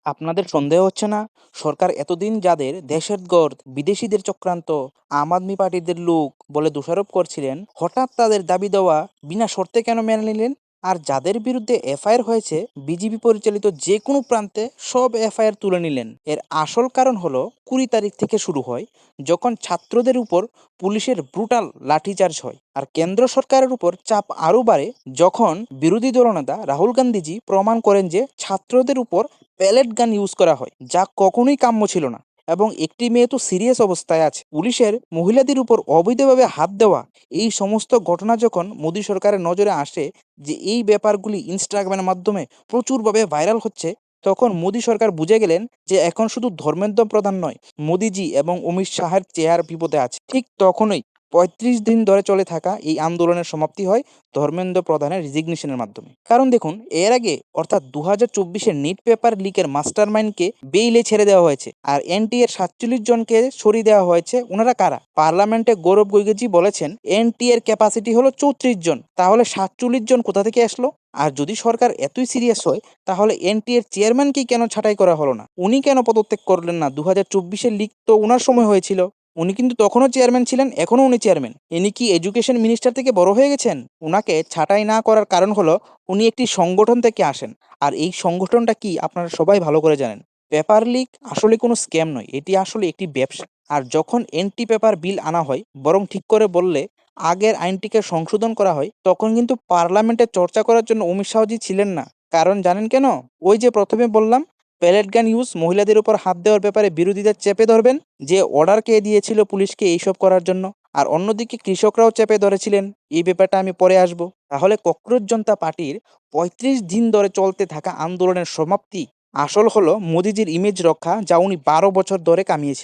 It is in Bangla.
আপনাদের সন্দেহ হচ্ছে না? সরকার এতদিন যাদের দেশের গড় বিদেশিদের চক্রান্ত, আম আদমি পার্টিদের লোক বলে দোষারোপ করছিলেন, হঠাৎ তাদের দাবি দেওয়া বিনা শর্তে কেন মেনে নিলেন? আর যাদের বিরুদ্ধে এফআইআর হয়েছে, বিজিবি পরিচালিত যে কোনো প্রান্তে সব এফআইআর তুলে নিলেন। এর আসল কারণ হলো 20 তারিখ থেকে শুরু হয়, যখন ছাত্রদের উপর পুলিশের ব্রুটাল লাঠিচার্জ হয়। আর কেন্দ্র সরকারের উপর চাপ আরও বাড়ে যখন বিরোধী দলনেতা রাহুল গান্ধীজি প্রমাণ করেন যে ছাত্রদের উপর প্যালেট গান ইউজ করা হয়, যা কখনোই কাম্য ছিল না। এবং একটি মেয়ে তো সিরিয়াস অবস্থায় আছে। পুলিশের মহিলাদের উপর অবৈধভাবে হাত দেওয়া, এই সমস্ত ঘটনা যখন মোদী সরকারের নজরে আসে, যে এই ব্যাপারগুলি ইনস্টাগ্রামের মাধ্যমে প্রচুরভাবে ভাইরাল হচ্ছে, তখন মোদী সরকার বুঝে গেলেন যে এখন শুধু ধর্মেন্দ্র প্রধান নয়, মোদীজি এবং অমিত শাহের চেহার বিপদে আছে। ঠিক তখনই 35 দিন ধরে চলে থাকা এই আন্দোলনের সমাপ্তি হয় ধর্মেন্দ্র প্রধানের রিজিগনেশনের মাধ্যমে। কারণ দেখুন, এর আগে অর্থাৎ 2024-এর নিট পেপার লিকের মাস্টারমাইন্ডকে বেইলে ছেড়ে দেওয়া হয়েছে, আর এনটিএর 47 জনকে সরিয়ে দেওয়া হয়েছে। ওনারা কারা? পার্লামেন্টে গৌরব গগৈজি বলেছেন এনটিএর ক্যাপাসিটি হলো 34 জন, তাহলে 47 জন কোথা থেকে আসলো? আর যদি সরকার এতই সিরিয়াস হয়, তাহলে এনটিএর চেয়ারম্যানকেই কেন ছাঁটাই করা হলো না? উনি কেন পদত্যাগ করলেন না? 2024-এর লিক তো ওনার সময় হয়েছিল। উনি কিন্তু তখনও চেয়ারম্যান ছিলেন, এখনও উনি চেয়ারম্যান। ইনি কি এডুকেশন মিনিস্টার থেকে বড় হয়ে গেছেন? উনাকে ছাঁটাই না করার কারণ হলো উনি একটি সংগঠন থেকে আসেন। আর এই সংগঠনটা কি আপনারা সবাই ভালো করে জানেন। পেপার লিক আসলে কোনো স্ক্যাম নয়, এটি আসলে একটি ব্যবসা। আর যখন এন্টি পেপার বিল আনা হয়, বরং ঠিক করে বললে আগের আইনটিকে সংশোধন করা হয়, তখন কিন্তু পার্লামেন্টে চর্চা করার জন্য অমিত শাহজি ছিলেন না। কারণ জানেন কেন? ওই যে প্রথমে বললাম, প্যালেট গান ইউজ, মহিলাদের উপর হাত দেওয়ার ব্যাপারে বিরোধীদের চেপে ধরবেন, যে অর্ডার কে দিয়েছিল পুলিশকে এইসব করার জন্য। আর অন্যদিকে কৃষকরাও চেপে ধরেছিলেন, এই ব্যাপারটা আমি পরে আসব। তাহলে ককরোচ জনতা পার্টির 35 দিন ধরে চলতে থাকা আন্দোলনের সমাপ্তি আসল হলো মোদিজির ইমেজ রক্ষা, যা উনি 12 বছর ধরে কামিয়েছিলেন।